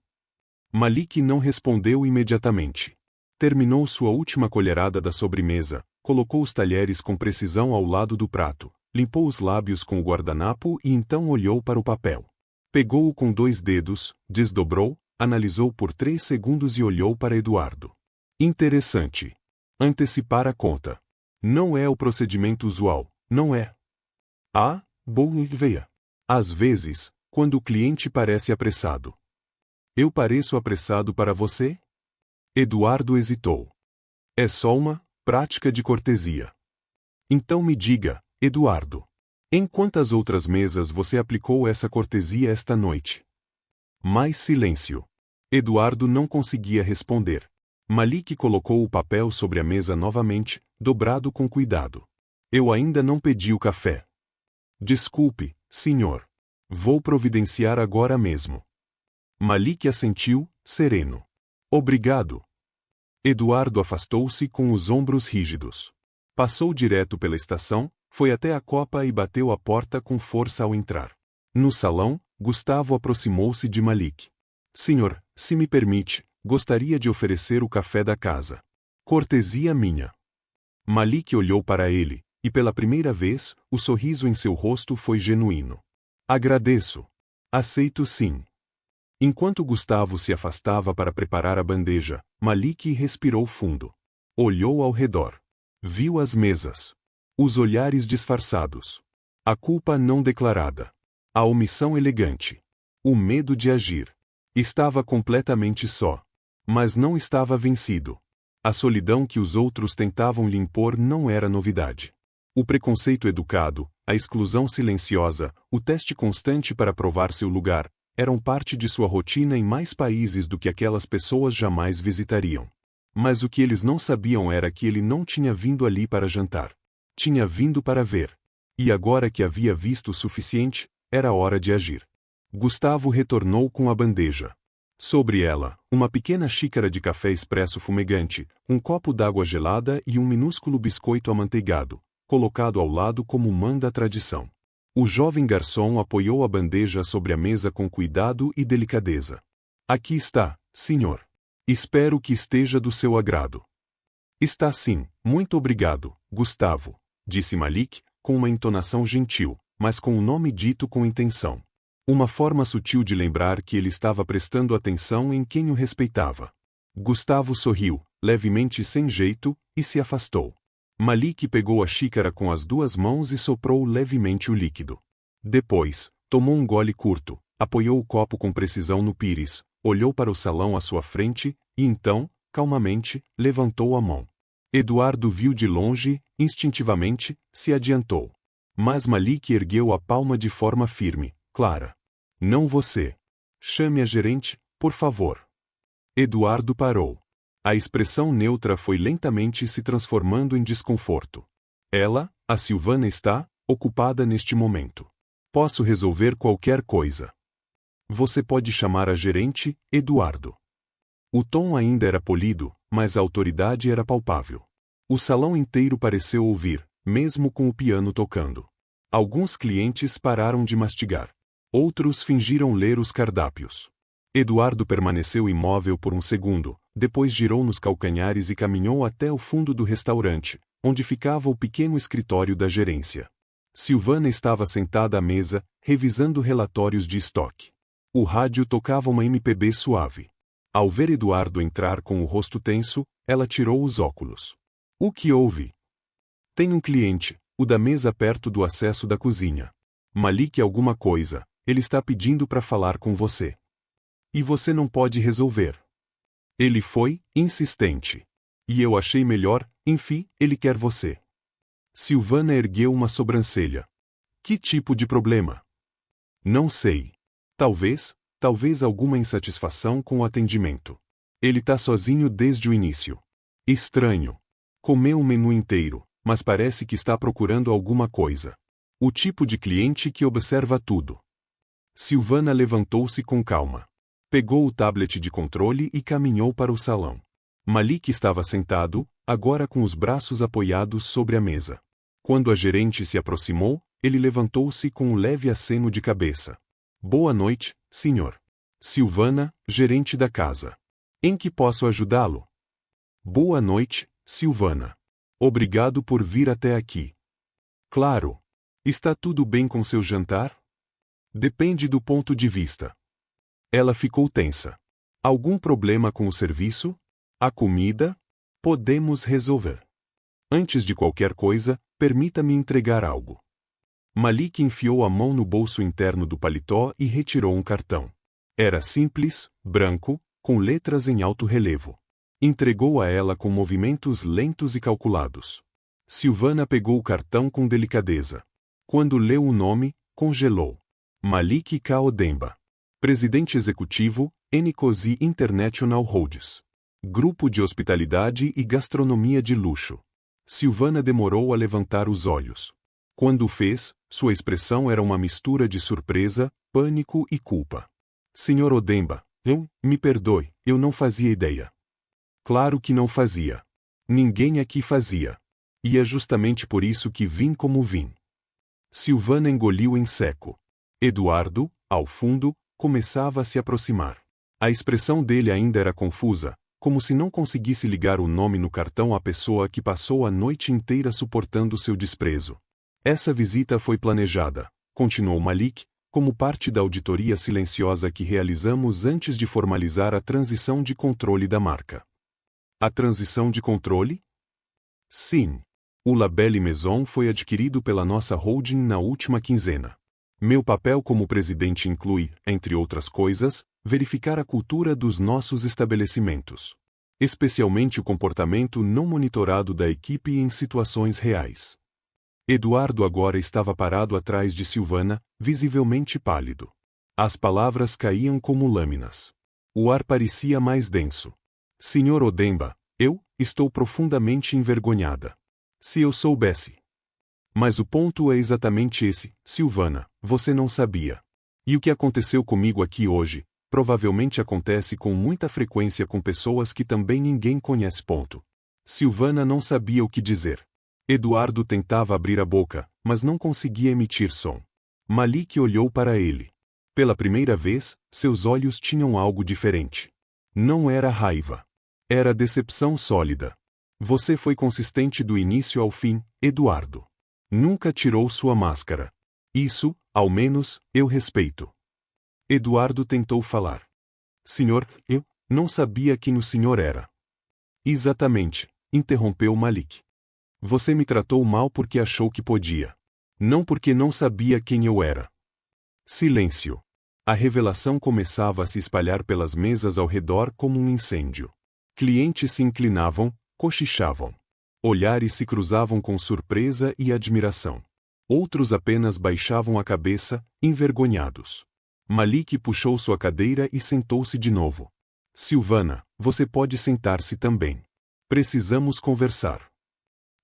Speaker 1: Malik não respondeu imediatamente. Terminou sua última colherada da sobremesa, colocou os talheres com precisão ao lado do prato, limpou os lábios com o guardanapo e então olhou para o papel. Pegou-o com 2 dedos, desdobrou, analisou por 3 segundos e olhou para Eduardo. Interessante. Antecipar a conta. Não é o procedimento usual, não é? Ah, boa ideia. Às vezes, quando o cliente parece apressado. Eu pareço apressado para você? Eduardo hesitou. É só uma prática de cortesia. Então me diga, Eduardo. Em quantas outras mesas você aplicou essa cortesia esta noite? Mais silêncio. Eduardo não conseguia responder. Malik colocou o papel sobre a mesa novamente, dobrado com cuidado. Eu ainda não pedi o café. Desculpe, senhor. Vou providenciar agora mesmo. Malik assentiu, sereno. Obrigado. Eduardo afastou-se com os ombros rígidos. Passou direto pela estação, foi até a copa e bateu a porta com força ao entrar. No salão, Gustavo aproximou-se de Malik. Senhor, se me permite, gostaria de oferecer o café da casa. Cortesia minha. Malik olhou para ele, e pela primeira vez, o sorriso em seu rosto foi genuíno. Agradeço. Aceito sim. Enquanto Gustavo se afastava para preparar a bandeja, Malik respirou fundo. Olhou ao redor. Viu as mesas. Os olhares disfarçados. A culpa não declarada. A omissão elegante. O medo de agir. Estava completamente só. Mas não estava vencido. A solidão que os outros tentavam lhe impor não era novidade. O preconceito educado, a exclusão silenciosa, o teste constante para provar seu lugar, eram parte de sua rotina em mais países do que aquelas pessoas jamais visitariam. Mas o que eles não sabiam era que ele não tinha vindo ali para jantar. Tinha vindo para ver. E agora que havia visto o suficiente, era hora de agir. Gustavo retornou com a bandeja. Sobre ela, uma pequena xícara de café expresso fumegante, um copo d'água gelada e um minúsculo biscoito amanteigado, colocado ao lado como manda a tradição. O jovem garçom apoiou a bandeja sobre a mesa com cuidado e delicadeza. Aqui está, senhor. Espero que esteja do seu agrado. Está sim, muito obrigado, Gustavo, disse Malik, com uma entonação gentil, mas com o nome dito com intenção. Uma forma sutil de lembrar que ele estava prestando atenção em quem o respeitava. Gustavo sorriu, levemente sem jeito, e se afastou. Malik pegou a xícara com as 2 mãos e soprou levemente o líquido. Depois, tomou um gole curto, apoiou o copo com precisão no pires, olhou para o salão à sua frente, e então, calmamente, levantou a mão. Eduardo viu de longe, instintivamente, se adiantou. Mas Malik ergueu a palma de forma firme, clara. Não você. Chame a gerente, por favor. Eduardo parou. A expressão neutra foi lentamente se transformando em desconforto. Ela, a Silvana está ocupada neste momento. Posso resolver qualquer coisa. Você pode chamar a gerente, Eduardo. O tom ainda era polido, mas a autoridade era palpável. O salão inteiro pareceu ouvir, mesmo com o piano tocando. Alguns clientes pararam de mastigar. Outros fingiram ler os cardápios. Eduardo permaneceu imóvel por um segundo, depois girou nos calcanhares e caminhou até o fundo do restaurante, onde ficava o pequeno escritório da gerência. Silvana estava sentada à mesa, revisando relatórios de estoque. O rádio tocava uma MPB suave. Ao ver Eduardo entrar com o rosto tenso, ela tirou os óculos. O que houve? Tem um cliente, o da mesa perto do acesso da cozinha. Malik alguma coisa, ele está pedindo para falar com você. E você não pode resolver. Ele foi insistente. E eu achei melhor, enfim, ele quer você. Silvana ergueu uma sobrancelha. Que tipo de problema? Não sei. Talvez alguma insatisfação com o atendimento. Ele tá sozinho desde o início. Estranho. Comeu o menu inteiro, mas parece que está procurando alguma coisa. O tipo de cliente que observa tudo. Silvana levantou-se com calma. Pegou o tablet de controle e caminhou para o salão. Malik estava sentado, agora com os braços apoiados sobre a mesa. Quando a gerente se aproximou, ele levantou-se com um leve aceno de cabeça. Boa noite, senhor. Silvana, gerente da casa. Em que posso ajudá-lo? Boa noite, Silvana. Obrigado por vir até aqui. Claro. Está tudo bem com seu jantar? Depende do ponto de vista. Ela ficou tensa. Algum problema com o serviço? A comida? Podemos resolver. Antes de qualquer coisa, permita-me entregar algo. Malik enfiou a mão no bolso interno do paletó e retirou um cartão. Era simples, branco, com letras em alto relevo. Entregou a ela com movimentos lentos e calculados. Silvana pegou o cartão com delicadeza. Quando leu o nome, congelou. Malik K. Odemba. Presidente Executivo, Nkosi International Holdings. Grupo de Hospitalidade e Gastronomia de Luxo. Silvana demorou a levantar os olhos. Quando o fez, sua expressão era uma mistura de surpresa, pânico e culpa. Senhor Odemba, me perdoe, eu não fazia ideia. Claro que não fazia. Ninguém aqui fazia. E é justamente por isso que vim como vim. Silvana engoliu em seco. Eduardo, ao fundo, começava a se aproximar. A expressão dele ainda era confusa, como se não conseguisse ligar o nome no cartão à pessoa que passou a noite inteira suportando seu desprezo. Essa visita foi planejada, continuou Malik, como parte da auditoria silenciosa que realizamos antes de formalizar a transição de controle da marca. A transição de controle? Sim. O Labelle Maison foi adquirido pela nossa holding na última quinzena. Meu papel como presidente inclui, entre outras coisas, verificar a cultura dos nossos estabelecimentos. Especialmente o comportamento não monitorado da equipe em situações reais. Eduardo agora estava parado atrás de Silvana, visivelmente pálido. As palavras caíam como lâminas. O ar parecia mais denso. Senhor Odemba, eu estou profundamente envergonhada. Se eu soubesse. Mas o ponto é exatamente esse, Silvana, você não sabia. E o que aconteceu comigo aqui hoje, provavelmente acontece com muita frequência com pessoas que também ninguém conhece. Silvana não sabia o que dizer. Eduardo tentava abrir a boca, mas não conseguia emitir som. Malik olhou para ele. Pela primeira vez, seus olhos tinham algo diferente. Não era raiva. Era decepção sólida. Você foi consistente do início ao fim, Eduardo. Nunca tirou sua máscara. Isso, ao menos, eu respeito. Eduardo tentou falar. Senhor, eu não sabia quem o senhor era. Exatamente, interrompeu Malik. Você me tratou mal porque achou que podia. Não porque não sabia quem eu era. Silêncio. A revelação começava a se espalhar pelas mesas ao redor como um incêndio. Clientes se inclinavam, cochichavam. Olhares se cruzavam com surpresa e admiração. Outros apenas baixavam a cabeça, envergonhados. Malik puxou sua cadeira e sentou-se de novo. Silvana, você pode sentar-se também. Precisamos conversar.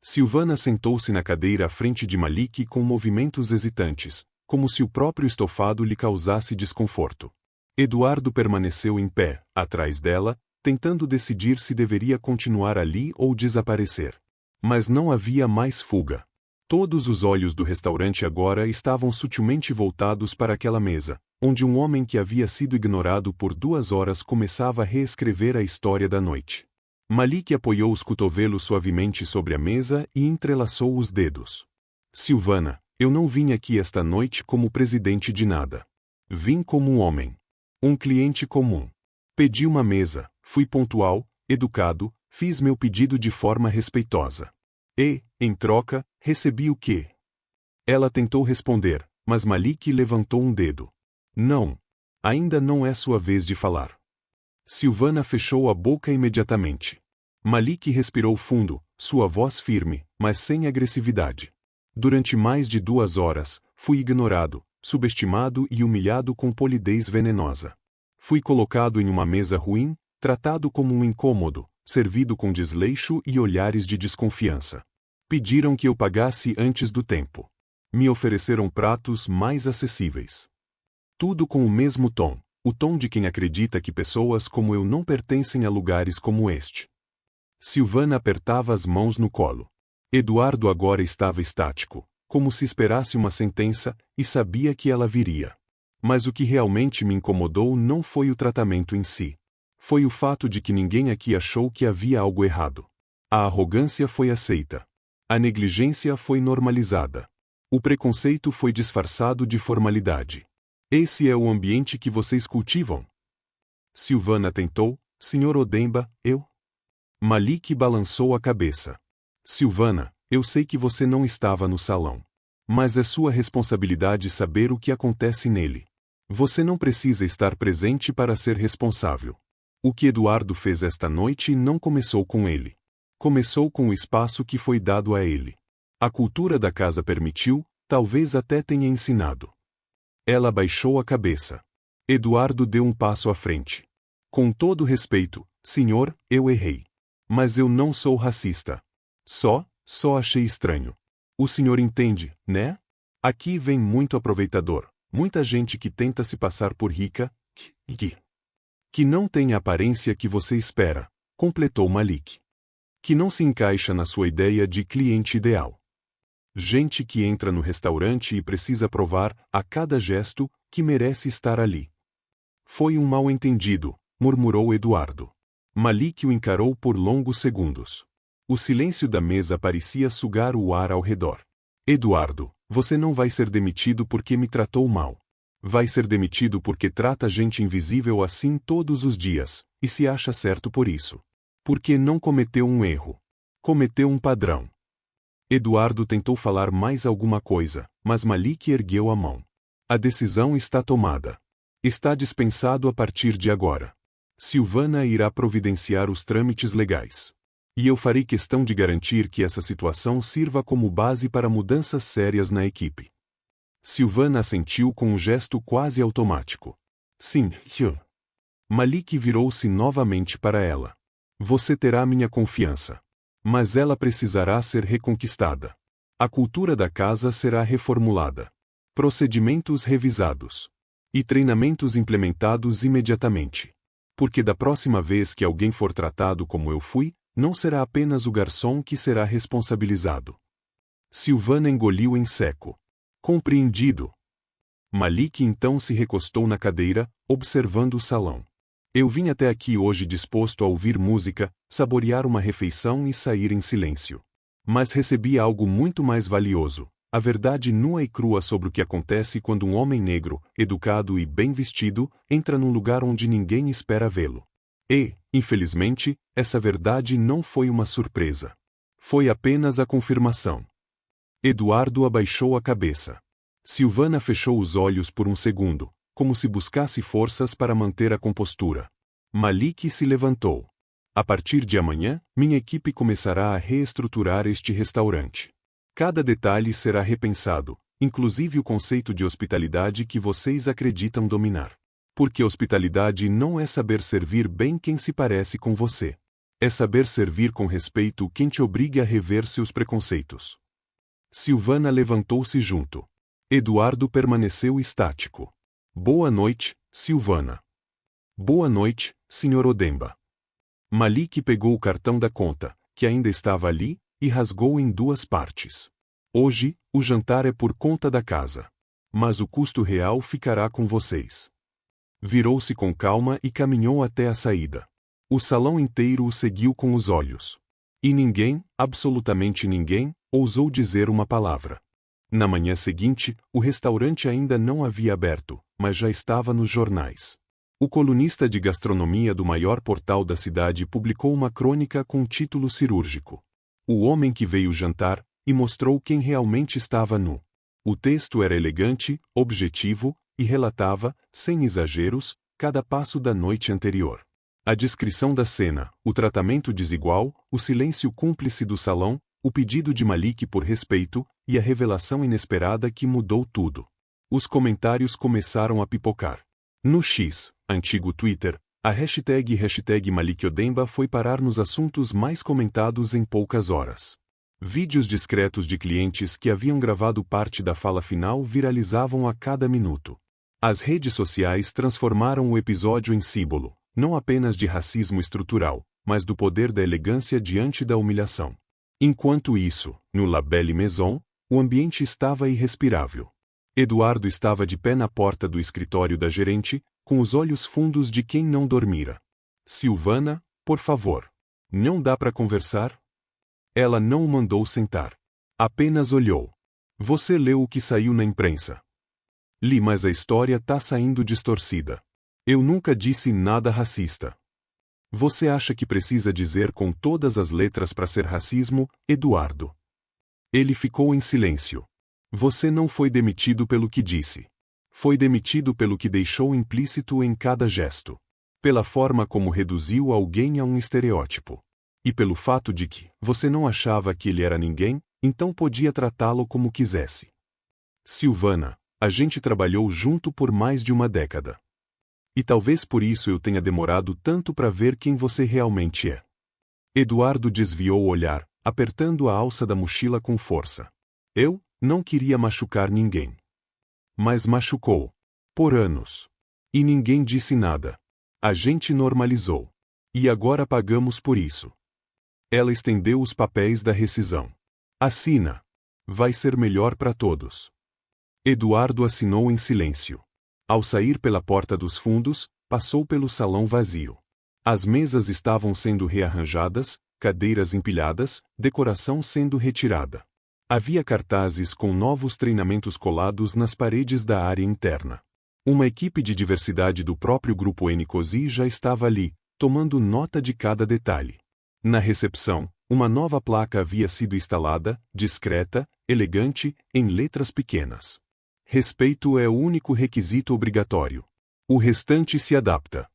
Speaker 1: Silvana sentou-se na cadeira à frente de Malik com movimentos hesitantes, como se o próprio estofado lhe causasse desconforto. Eduardo permaneceu em pé, atrás dela, tentando decidir se deveria continuar ali ou desaparecer. Mas não havia mais fuga. Todos os olhos do restaurante agora estavam sutilmente voltados para aquela mesa, onde um homem que havia sido ignorado por 2 horas começava a reescrever a história da noite. Malik apoiou os cotovelos suavemente sobre a mesa e entrelaçou os dedos. Silvana, Eu não vim aqui esta noite como presidente de nada. Vim como um homem. Um cliente comum. Pedi uma mesa, fui pontual, educado, fiz meu pedido de forma respeitosa. E, em troca, recebi o quê? Ela tentou responder, mas Malik levantou um dedo. Não. Ainda não é sua vez de falar. Silvana fechou a boca imediatamente. Malik respirou fundo, sua voz firme, mas sem agressividade. Durante mais de 2 horas, fui ignorado, subestimado e humilhado com polidez venenosa. Fui colocado em uma mesa ruim, tratado como um incômodo, servido com desleixo e olhares de desconfiança. Pediram que eu pagasse antes do tempo. Me ofereceram pratos mais acessíveis. Tudo com o mesmo tom, o tom de quem acredita que pessoas como eu não pertencem a lugares como este. Silvana apertava as mãos no colo. Eduardo agora estava estático, como se esperasse uma sentença, e sabia que ela viria. Mas o que realmente me incomodou não foi o tratamento em si. Foi o fato de que ninguém aqui achou que havia algo errado. A arrogância foi aceita. A negligência foi normalizada. O preconceito foi disfarçado de formalidade. Esse é o ambiente que vocês cultivam? Silvana tentou, Sr. Odemba, eu? Malik balançou a cabeça. Silvana, eu sei que você não estava no salão. Mas é sua responsabilidade saber o que acontece nele. Você não precisa estar presente para ser responsável. O que Eduardo fez esta noite não começou com ele. Começou com o espaço que foi dado a ele. A cultura da casa permitiu, talvez até tenha ensinado. Ela baixou a cabeça. Eduardo deu um passo à frente. Com todo respeito, senhor, eu errei. Mas eu não sou racista. Só achei estranho. O senhor entende, né? Aqui vem muito aproveitador, muita gente que tenta se passar por rica, que não tem a aparência que você espera, completou Malik. Que não se encaixa na sua ideia de cliente ideal. Gente que entra no restaurante e precisa provar, a cada gesto, que merece estar ali. Foi um mal-entendido, murmurou Eduardo. Malik o encarou por longos segundos. O silêncio da mesa parecia sugar o ar ao redor. Eduardo, você não vai ser demitido porque me tratou mal. Vai ser demitido porque trata gente invisível assim todos os dias, e se acha certo por isso. Porque não cometeu um erro. Cometeu um padrão. Eduardo tentou falar mais alguma coisa, mas Malik ergueu a mão. A decisão está tomada. Está dispensado a partir de agora. Silvana irá providenciar os trâmites legais. E eu farei questão de garantir que essa situação sirva como base para mudanças sérias na equipe. Silvana assentiu com um gesto quase automático. Sim, tio. Malik virou-se novamente para ela. Você terá minha confiança. Mas ela precisará ser reconquistada. A cultura da casa será reformulada. Procedimentos revisados. E treinamentos implementados imediatamente. Porque da próxima vez que alguém for tratado como eu fui, não será apenas o garçom que será responsabilizado. Silvana engoliu em seco. Compreendido. Malik então se recostou na cadeira, observando o salão. Eu vim até aqui hoje disposto a ouvir música, saborear uma refeição e sair em silêncio. Mas recebi algo muito mais valioso, a verdade nua e crua sobre o que acontece quando um homem negro, educado e bem vestido, entra num lugar onde ninguém espera vê-lo. E, infelizmente, essa verdade não foi uma surpresa. Foi apenas a confirmação. Eduardo abaixou a cabeça. Silvana fechou os olhos por um segundo, como se buscasse forças para manter a compostura. Malik se levantou. A partir de amanhã, minha equipe começará a reestruturar este restaurante. Cada detalhe será repensado, inclusive o conceito de hospitalidade que vocês acreditam dominar. Porque hospitalidade não é saber servir bem quem se parece com você. É saber servir com respeito quem te obrigue a rever seus preconceitos. Silvana levantou-se junto. Eduardo permaneceu estático. Boa noite, Silvana. Boa noite, Sr. Odemba. Malik pegou o cartão da conta, que ainda estava ali, e rasgou em 2 partes. Hoje, o jantar é por conta da casa. Mas o custo real ficará com vocês. Virou-se com calma e caminhou até a saída. O salão inteiro o seguiu com os olhos. E ninguém, absolutamente ninguém, ousou dizer uma palavra. Na manhã seguinte, o restaurante ainda não havia aberto, mas já estava nos jornais. O colunista de gastronomia do maior portal da cidade publicou uma crônica com título cirúrgico: "O homem que veio jantar", e mostrou quem realmente estava nu. O texto era elegante, objetivo, e relatava, sem exageros, cada passo da noite anterior. A descrição da cena, o tratamento desigual, o silêncio cúmplice do salão, o pedido de Malik por respeito, e a revelação inesperada que mudou tudo. Os comentários começaram a pipocar. No X, antigo Twitter, a hashtag Malik Odemba foi parar nos assuntos mais comentados em poucas horas. Vídeos discretos de clientes que haviam gravado parte da fala final viralizavam a cada minuto. As redes sociais transformaram o episódio em símbolo, não apenas de racismo estrutural, mas do poder da elegância diante da humilhação. Enquanto isso, no La Belle Maison, o ambiente estava irrespirável. Eduardo estava de pé na porta do escritório da gerente, com os olhos fundos de quem não dormira. "Silvana, por favor. Não dá para conversar?" Ela não o mandou sentar. Apenas olhou. "Você leu o que saiu na imprensa?" "Li, mas a história tá saindo distorcida. Eu nunca disse nada racista." "Você acha que precisa dizer com todas as letras para ser racismo, Eduardo?" Ele ficou em silêncio. "Você não foi demitido pelo que disse. Foi demitido pelo que deixou implícito em cada gesto. Pela forma como reduziu alguém a um estereótipo. E pelo fato de que você não achava que ele era ninguém, então podia tratá-lo como quisesse. Silvana, a gente trabalhou junto por mais de uma década. E talvez por isso eu tenha demorado tanto para ver quem você realmente é." Eduardo desviou o olhar, apertando a alça da mochila com força. "Eu não queria machucar ninguém. Mas machucou. Por anos. E ninguém disse nada. A gente normalizou. E agora pagamos por isso." Ela estendeu os papéis da rescisão. "Assina. Vai ser melhor para todos." Eduardo assinou em silêncio. Ao sair pela porta dos fundos, passou pelo salão vazio. As mesas estavam sendo rearranjadas, cadeiras empilhadas, decoração sendo retirada. Havia cartazes com novos treinamentos colados nas paredes da área interna. Uma equipe de diversidade do próprio grupo Nicosi já estava ali, tomando nota de cada detalhe. Na recepção, uma nova placa havia sido instalada, discreta, elegante, em letras pequenas. "Respeito é o único requisito obrigatório. O restante se adapta."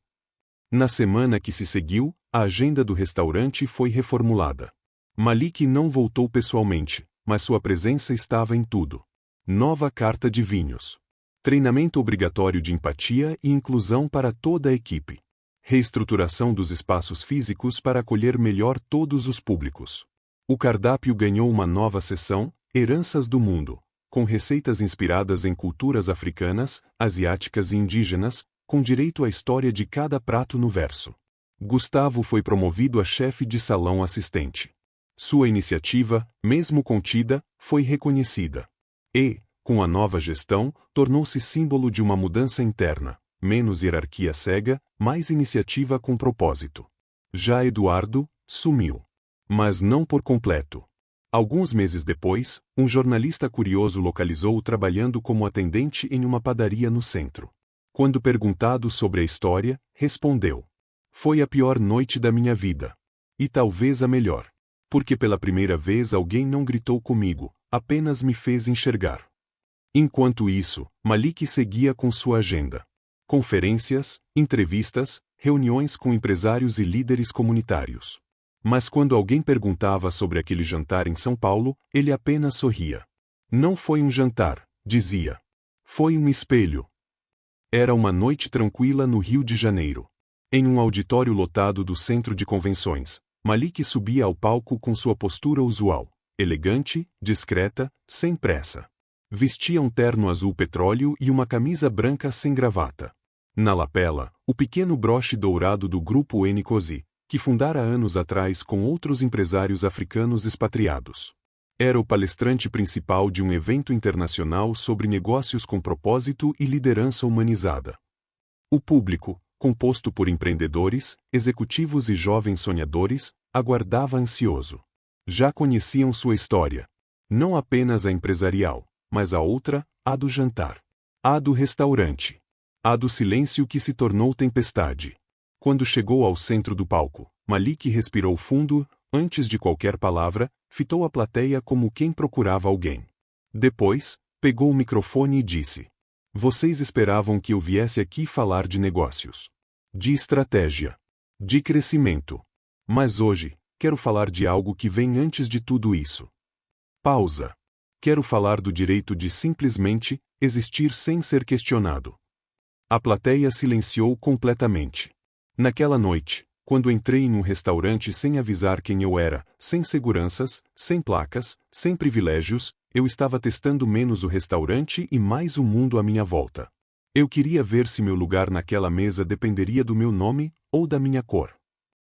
Speaker 1: Na semana que se seguiu, a agenda do restaurante foi reformulada. Malik não voltou pessoalmente, mas sua presença estava em tudo. Nova carta de vinhos. Treinamento obrigatório de empatia e inclusão para toda a equipe. Reestruturação dos espaços físicos para acolher melhor todos os públicos. O cardápio ganhou uma nova seção, Heranças do Mundo, com receitas inspiradas em culturas africanas, asiáticas e indígenas, com direito à história de cada prato no verso. Gustavo foi promovido a chefe de salão assistente. Sua iniciativa, mesmo contida, foi reconhecida. E, com a nova gestão, tornou-se símbolo de uma mudança interna. Menos hierarquia cega, mais iniciativa com propósito. Já Eduardo, sumiu. Mas não por completo. Alguns meses depois, um jornalista curioso localizou-o trabalhando como atendente em uma padaria no centro. Quando perguntado sobre a história, respondeu: "Foi a pior noite da minha vida. E talvez a melhor. Porque pela primeira vez alguém não gritou comigo, apenas me fez enxergar." Enquanto isso, Malik seguia com sua agenda. Conferências, entrevistas, reuniões com empresários e líderes comunitários. Mas quando alguém perguntava sobre aquele jantar em São Paulo, ele apenas sorria. "Não foi um jantar", dizia. "Foi um espelho." Era uma noite tranquila no Rio de Janeiro. Em um auditório lotado do centro de convenções, Malik subia ao palco com sua postura usual, elegante, discreta, sem pressa. Vestia um terno azul petróleo e uma camisa branca sem gravata. Na lapela, o pequeno broche dourado do grupo Nicosi, que fundara anos atrás com outros empresários africanos expatriados. Era o palestrante principal de um evento internacional sobre negócios com propósito e liderança humanizada. O público, composto por empreendedores, executivos e jovens sonhadores, aguardava ansioso. Já conheciam sua história. Não apenas a empresarial, mas a outra, a do jantar. A do restaurante. A do silêncio que se tornou tempestade. Quando chegou ao centro do palco, Malik respirou fundo, antes de qualquer palavra, fitou a plateia como quem procurava alguém. Depois, pegou o microfone e disse: "Vocês esperavam que eu viesse aqui falar de negócios, de estratégia, de crescimento. Mas hoje, quero falar de algo que vem antes de tudo isso. Pausa. Quero falar do direito de simplesmente existir sem ser questionado." A plateia silenciou completamente. Naquela noite, quando entrei num restaurante sem avisar quem eu era, sem seguranças, sem placas, sem privilégios, eu estava testando menos o restaurante e mais o mundo à minha volta. Eu queria ver se meu lugar naquela mesa dependeria do meu nome ou da minha cor.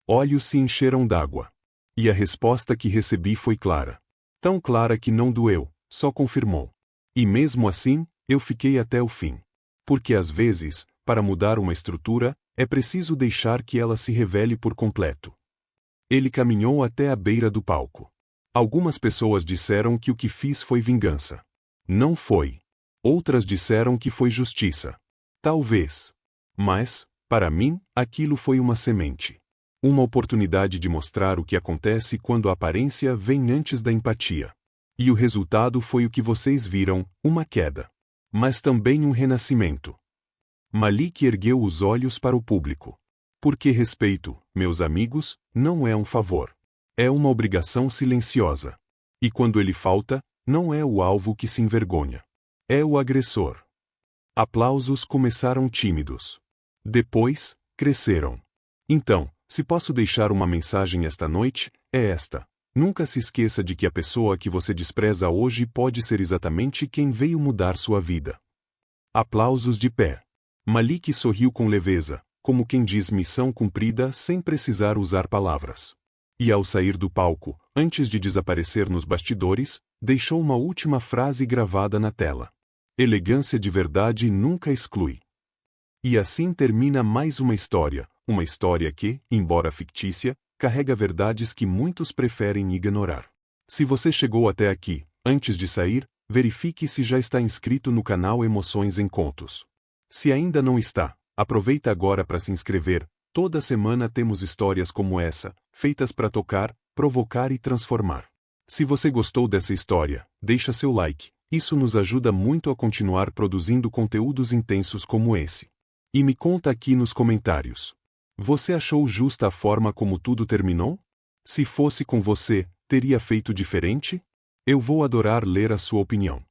Speaker 1: Olhos se encheram d'água. E a resposta que recebi foi clara. Tão clara que não doeu, só confirmou. E mesmo assim, eu fiquei até o fim. Porque às vezes, para mudar uma estrutura, é preciso deixar que ela se revele por completo. Ele caminhou até a beira do palco. Algumas pessoas disseram que o que fiz foi vingança. Não foi. Outras disseram que foi justiça. Talvez. Mas, para mim, aquilo foi uma semente. Uma oportunidade de mostrar o que acontece quando a aparência vem antes da empatia. E o resultado foi o que vocês viram, uma queda. Mas também um renascimento. Malik ergueu os olhos para o público. Porque respeito, meus amigos, não é um favor. É uma obrigação silenciosa. E quando ele falta, não é o alvo que se envergonha. É o agressor. Aplausos começaram tímidos. Depois, cresceram. Então, se posso deixar uma mensagem esta noite, é esta. Nunca se esqueça de que a pessoa que você despreza hoje pode ser exatamente quem veio mudar sua vida. Aplausos de pé. Malik sorriu com leveza, como quem diz missão cumprida sem precisar usar palavras. E ao sair do palco, antes de desaparecer nos bastidores, deixou uma última frase gravada na tela. Elegância de verdade nunca exclui. E assim termina mais uma história que, embora fictícia, carrega verdades que muitos preferem ignorar. Se você chegou até aqui, antes de sair, verifique se já está inscrito no canal Emoções em Contos. Se ainda não está, aproveita agora para se inscrever. Toda semana temos histórias como essa, feitas para tocar, provocar e transformar. Se você gostou dessa história, deixa seu like, isso nos ajuda muito a continuar produzindo conteúdos intensos como esse. E me conta aqui nos comentários. Você achou justa a forma como tudo terminou? Se fosse com você, teria feito diferente? Eu vou adorar ler a sua opinião.